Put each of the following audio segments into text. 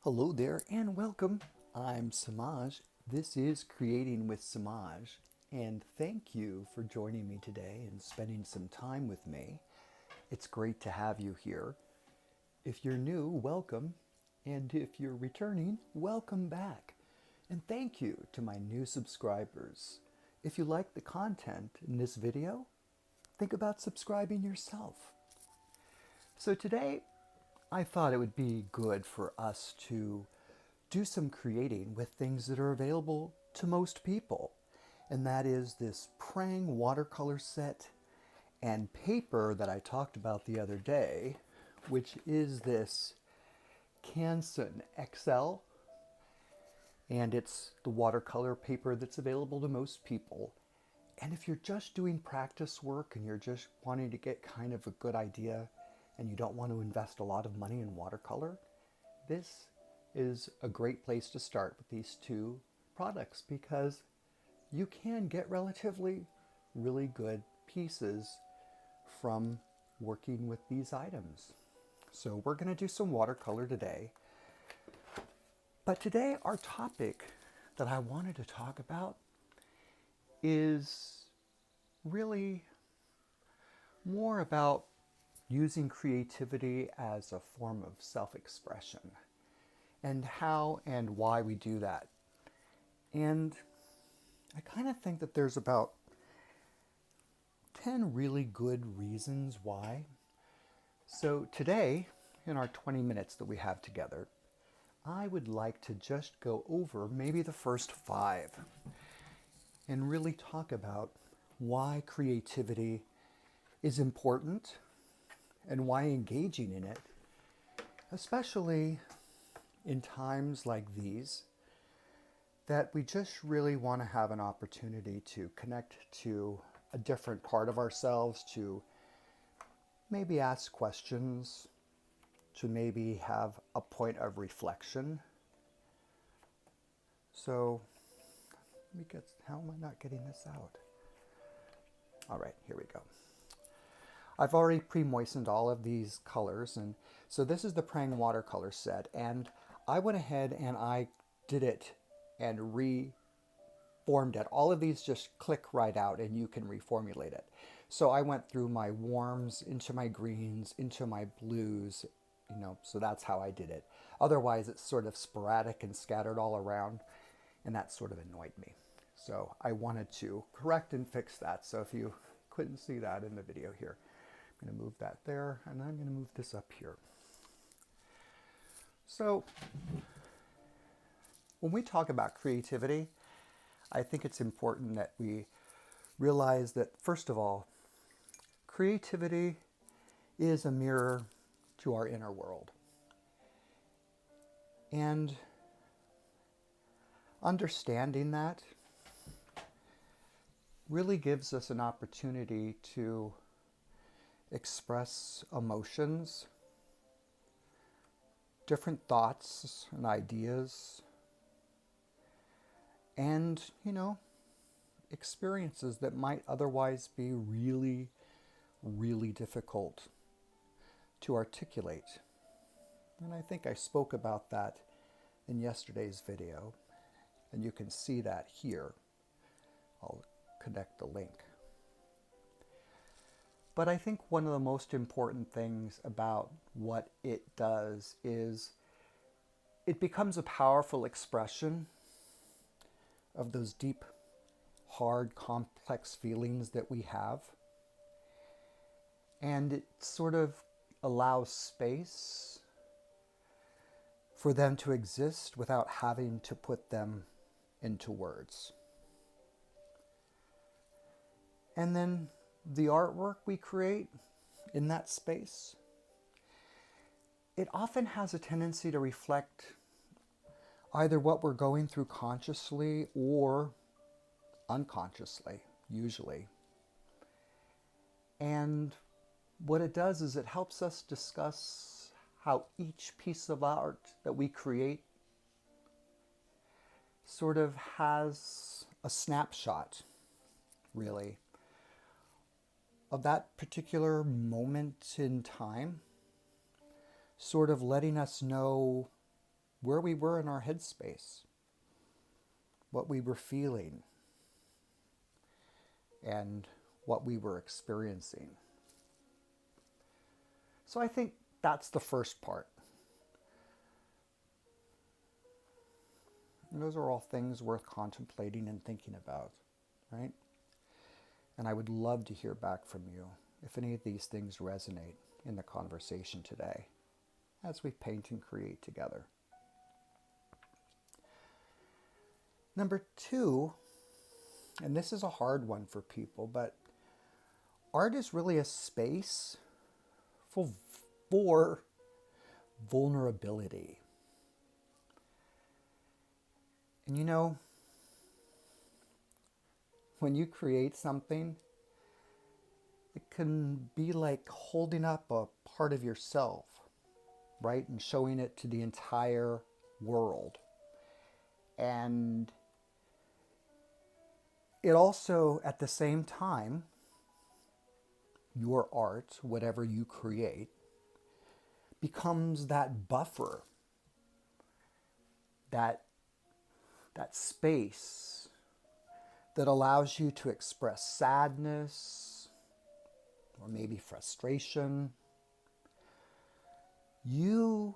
Hello there and welcome. I'm Semaj. This is Creating with Semaj, and thank you for joining me today and spending some time with me. It's great to have you here. If you're new, welcome, and if you're returning, welcome back. And thank you to my new subscribers. If you like the content in this video, think about subscribing yourself. So today, I thought it would be good for us to do some creating with things that are available to most people. And that is this Prang watercolor set and paper that I talked about the other day, which is this Canson XL. And it's the watercolor paper that's available to most people. And if you're just doing practice work and you're just wanting to get kind of a good idea and you don't want to invest a lot of money in watercolor, this is a great place to start with these two products because you can get relatively really good pieces from working with these items. So we're going to do some watercolor today. But today our topic that I wanted to talk about is really more about using creativity as a form of self-expression and how and why we do that. And I kind of think that there's about 10 really good reasons why. So today, in our 20 minutes that we have together, I would like to just go over maybe the first 5 and really talk about why creativity is important and why engaging in it, especially in times like these, that we just really want to have an opportunity to connect to a different part of ourselves, to maybe ask questions, to maybe have a point of reflection. So, how am I not getting this out? All right, here we go. I've already pre-moistened all of these colors, and so this is the Prang watercolor set, and I went ahead and I did it and reformed it. All of these just click right out and you can reformulate it. So I went through my warms into my greens, into my blues, so that's how I did it. Otherwise it's sort of sporadic and scattered all around, and that sort of annoyed me. So I wanted to correct and fix that. So if you couldn't see that in the video here, I'm going to move that there, and I'm going to move this up here. So when we talk about creativity, I think it's important that we realize that, first of all, creativity is a mirror to our inner world. And understanding that really gives us an opportunity to express emotions, different thoughts and ideas, and, experiences that might otherwise be really, really difficult to articulate. And I think I spoke about that in yesterday's video, and you can see that here. I'll connect the link. But I think one of the most important things about what it does is it becomes a powerful expression of those deep, hard, complex feelings that we have. And it sort of allows space for them to exist without having to put them into words. And then the artwork we create in that space, it often has a tendency to reflect either what we're going through consciously or unconsciously, usually. And what it does is it helps us discuss how each piece of art that we create sort of has a snapshot, really, of that particular moment in time, sort of letting us know where we were in our headspace, what we were feeling, and what we were experiencing. So I think that's the first part. And those are all things worth contemplating and thinking about, right? And I would love to hear back from you if any of these things resonate in the conversation today as we paint and create together. Number 2, and this is a hard one for people, but art is really a space for vulnerability. And you know, when you create something, it can be like holding up a part of yourself, right? And showing it to the entire world. And it also, at the same time, your art, whatever you create, becomes that buffer, that space that allows you to express sadness or maybe frustration. You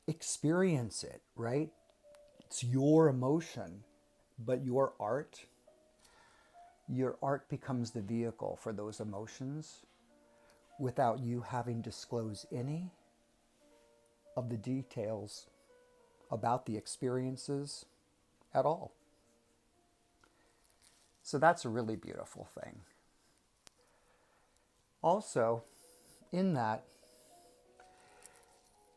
experience it, right? It's your emotion, but your art becomes the vehicle for those emotions without you having to disclose any of the details about the experiences at all. So that's a really beautiful thing. Also, in that,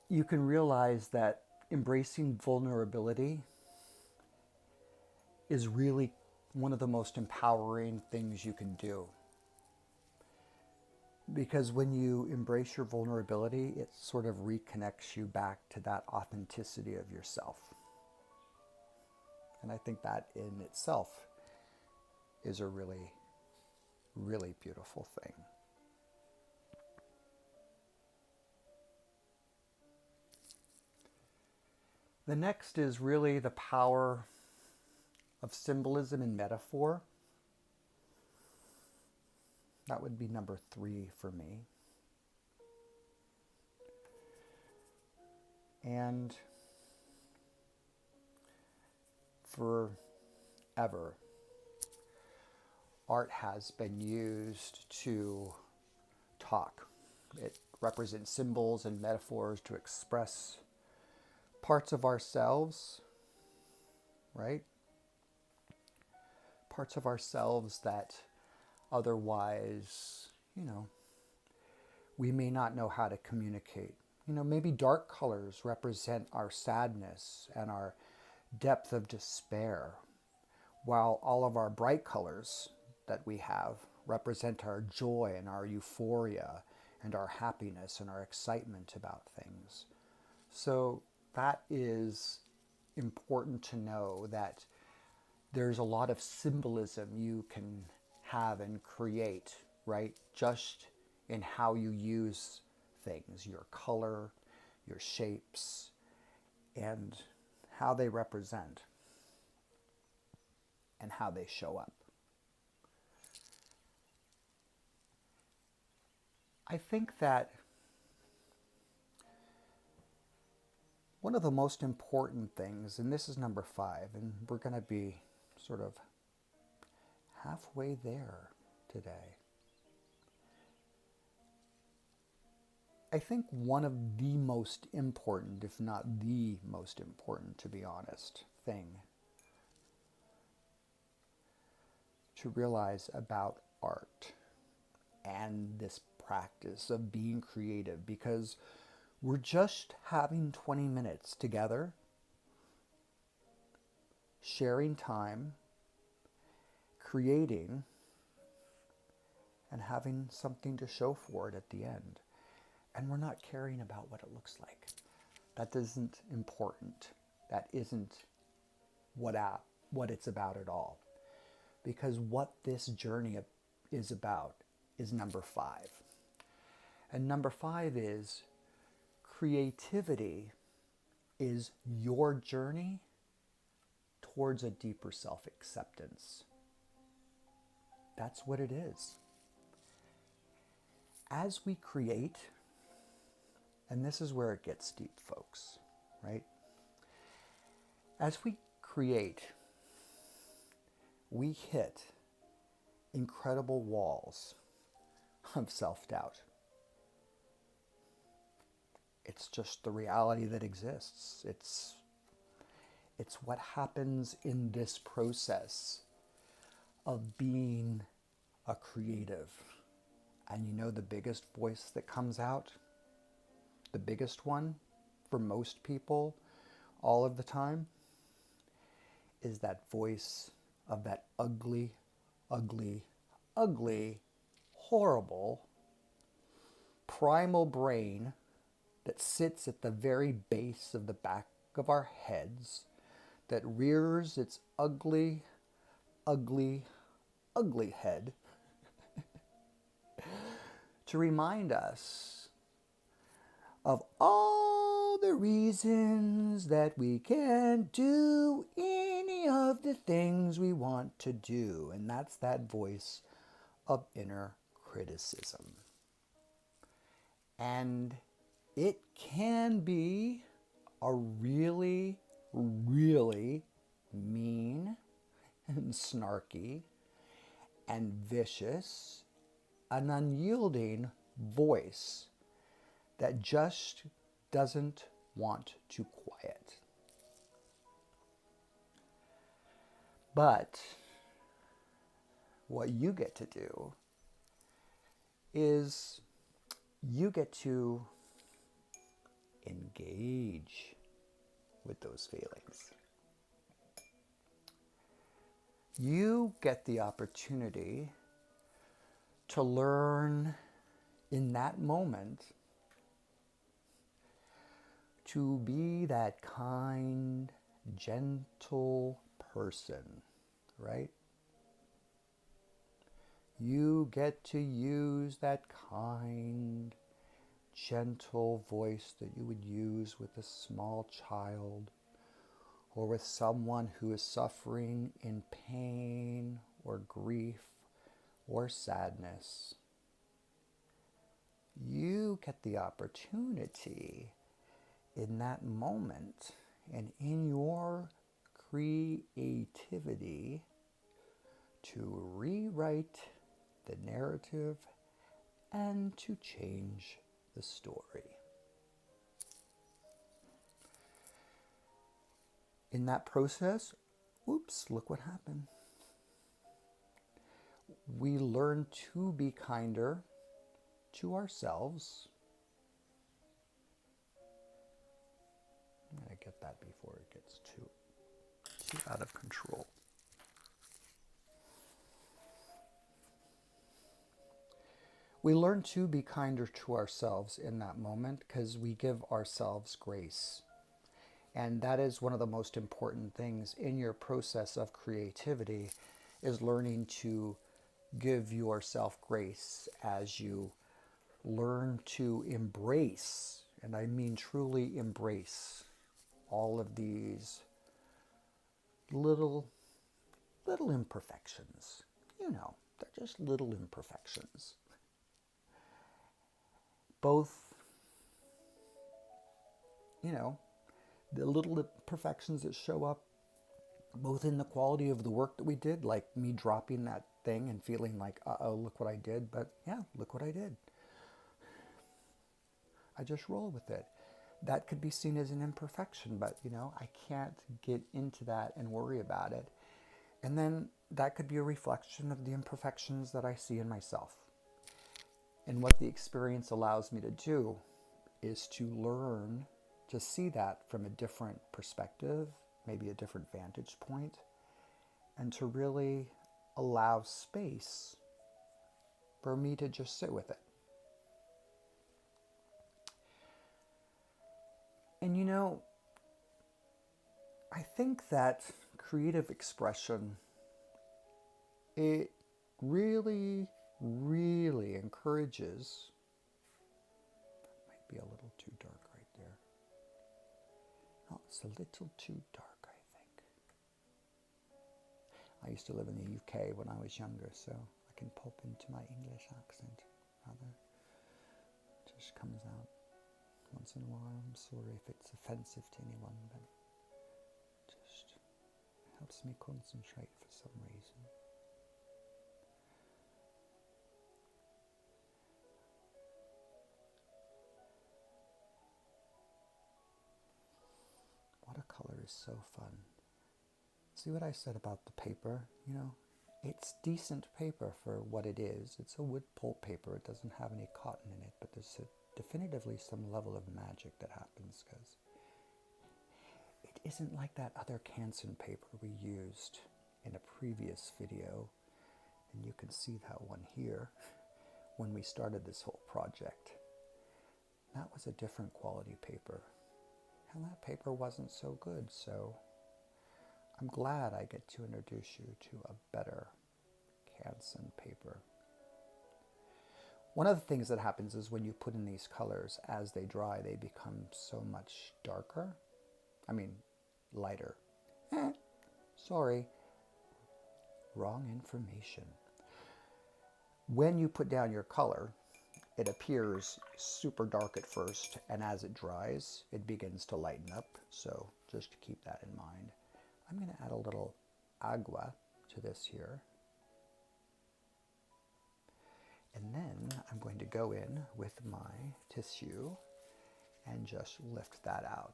you can realize that embracing vulnerability is really one of the most empowering things you can do. Because when you embrace your vulnerability, it sort of reconnects you back to that authenticity of yourself. And I think that in itself is a really, really beautiful thing. The next is really the power of symbolism and metaphor. That would be number 3 for me. And forever, art has been used to talk. It represents symbols and metaphors to express parts of ourselves, right? Parts of ourselves that otherwise, we may not know how to communicate. Maybe dark colors represent our sadness and our depth of despair, while all of our bright colors that we have represent our joy and our euphoria and our happiness and our excitement about things. So that is important to know, that there's a lot of symbolism you can have and create, right? Just in how you use things, your color, your shapes, and how they represent and how they show up. I think that one of the most important things, and this is number 5, and we're going to be sort of halfway there today. I think one of the most important, if not the most important, to be honest, thing to realize about art and this practice of being creative, because we're just having 20 minutes together, sharing time, creating, and having something to show for it at the end. And we're not caring about what it looks like. That isn't important. That isn't what it's about at all. Because what this journey is about is number 5. And number 5 is creativity is your journey towards a deeper self-acceptance. That's what it is. As we create, and this is where it gets deep, folks, right? As we create, we hit incredible walls of self-doubt. It's just the reality that exists. It's what happens in this process of being a creative. And you know the biggest voice that comes out, the biggest one for most people all of the time, is that voice of that ugly, ugly, ugly, horrible, primal brain that sits at the very base of the back of our heads, that rears its ugly, ugly, ugly head to remind us of all the reasons that we can't do any of the things we want to do. And that's that voice of inner criticism. And it can be a really, really mean and snarky and vicious, an unyielding voice that just doesn't want to quiet. But what you get to do is you get to engage with those feelings. You get the opportunity to learn in that moment to be that kind, gentle person, right? You get to use that kind, gentle voice that you would use with a small child or with someone who is suffering in pain or grief or sadness. You get the opportunity in that moment and in your creativity to rewrite the narrative and to change the story. In that process, oops, look what happened. We learn to be kinder to ourselves. I'm going to get that before it gets too out of control. We learn to be kinder to ourselves in that moment because we give ourselves grace. And that is one of the most important things in your process of creativity, is learning to give yourself grace as you learn to embrace, and I mean truly embrace, all of these little imperfections. You know, they're just little imperfections. Both, you know, the little imperfections that show up both in the quality of the work that we did, like me dropping that thing and feeling like, uh-oh, look what I did. But yeah, look what I did. I just roll with it. That could be seen as an imperfection, but you know, I can't get into that and worry about it. And then that could be a reflection of the imperfections that I see in myself. And what the experience allows me to do is to learn to see that from a different perspective, maybe a different vantage point, and to really allow space for me to just sit with it. And you know, I think that creative expression, it really, really encourages, might be a little too dark right there. It's a little too dark, I think. I used to live in the UK when I was younger, so I can pop into my English accent rather. It just comes out once in a while. I'm sorry if it's offensive to anyone, but it just helps me concentrate for some reason. Watercolor is so fun. See what I said about the paper? You know, it's decent paper for what it is. It's a wood pulp paper. It doesn't have any cotton in it, but there's definitively some level of magic that happens because it isn't like that other Canson paper we used in a previous video, and you can see that one here when we started this whole project. That was a different quality paper, and that paper wasn't so good, so I'm glad I get to introduce you to a better Canson paper. One of the things that happens is when you put in these colors, as they dry, they become so much darker. I mean, lighter. Sorry, wrong information. When you put down your color, it appears super dark at first, and as it dries, it begins to lighten up. So just keep that in mind. I'm going to add a little agua to this here. And then I'm going to go in with my tissue and just lift that out.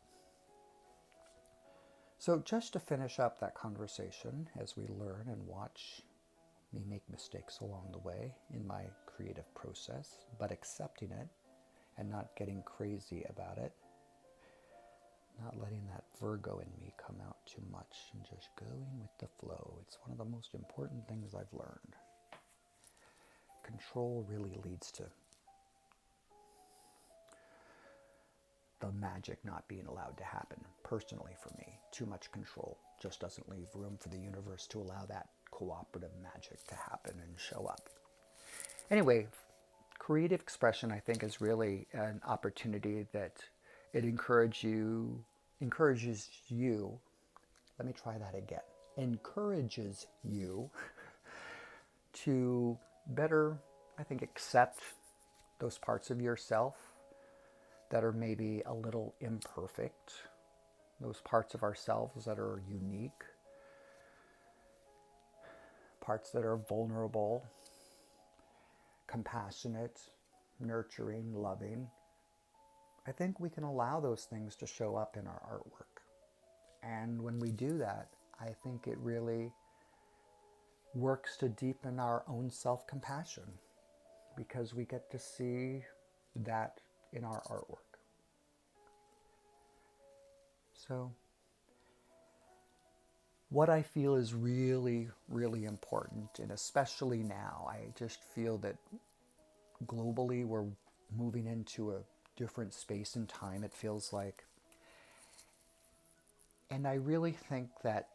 So just to finish up that conversation as we learn and watch me make mistakes along the way in my creative process, but accepting it and not getting crazy about it, not letting that Virgo in me come out too much and just going with the flow. It's one of the most important things I've learned. Control really leads to the magic not being allowed to happen. Personally for me, too much control just doesn't leave room for the universe to allow that cooperative magic to happen and show up. Anyway, creative expression, I think, is really an opportunity that it encourages you, let me try that again, encourages you to better, I think, accept those parts of yourself that are maybe a little imperfect, those parts of ourselves that are unique, parts that are vulnerable, compassionate, nurturing, loving. I think we can allow those things to show up in our artwork. And when we do that, I think it really works to deepen our own self-compassion because we get to see that in our artwork. So what I feel is really, really important, and especially now, I just feel that globally we're moving into a different space and time, it feels like. And I really think that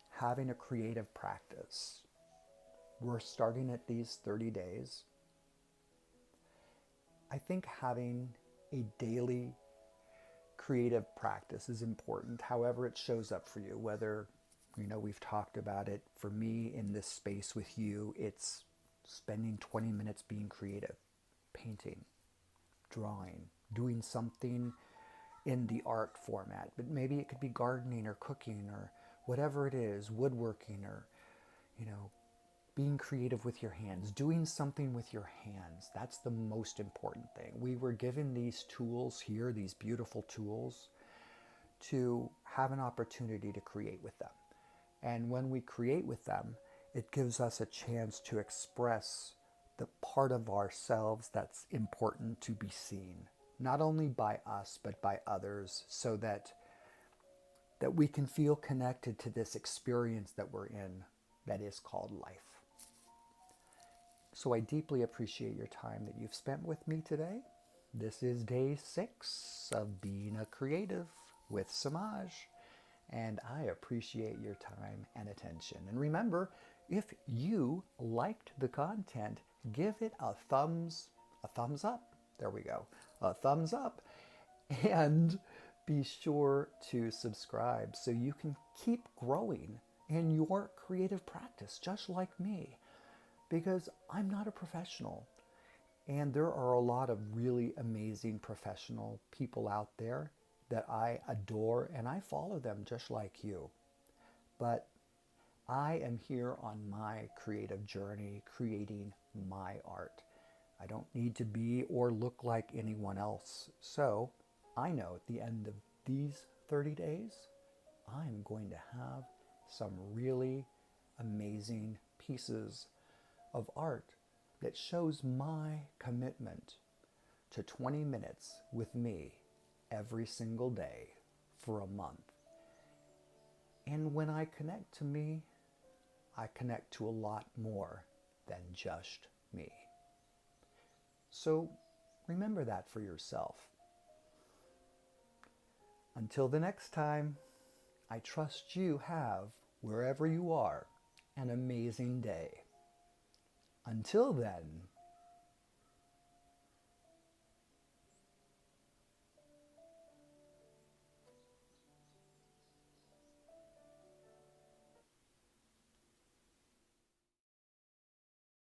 having a creative practice, we're starting at these 30 days. I think having a daily creative practice is important, however it shows up for you, whether, we've talked about it. For me, in this space with you, it's spending 20 minutes being creative, painting, drawing, doing something in the art format, but maybe it could be gardening or cooking or whatever it is, woodworking or, being creative with your hands, doing something with your hands. That's the most important thing. We were given these tools here, these beautiful tools, to have an opportunity to create with them. And when we create with them, it gives us a chance to express the part of ourselves that's important to be seen, not only by us, but by others, so that we can feel connected to this experience that we're in that is called life. So I deeply appreciate your time that you've spent with me today. This is day 6 of being a creative with Semaj, and I appreciate your time and attention. And remember, if you liked the content, give it a thumbs up. There we go. A thumbs up. And Be sure to subscribe so you can keep growing in your creative practice, just like me, because I'm not a professional. And there are a lot of really amazing professional people out there that I adore, and I follow them just like you. But I am here on my creative journey, creating my art. I don't need to be or look like anyone else. So I know at the end of these 30 days, I'm going to have some really amazing pieces of art that shows my commitment to 20 minutes with me every single day for a month. And when I connect to me, I connect to a lot more than just me. So remember that for yourself. Until the next time, I trust you have, wherever you are, an amazing day. Until then,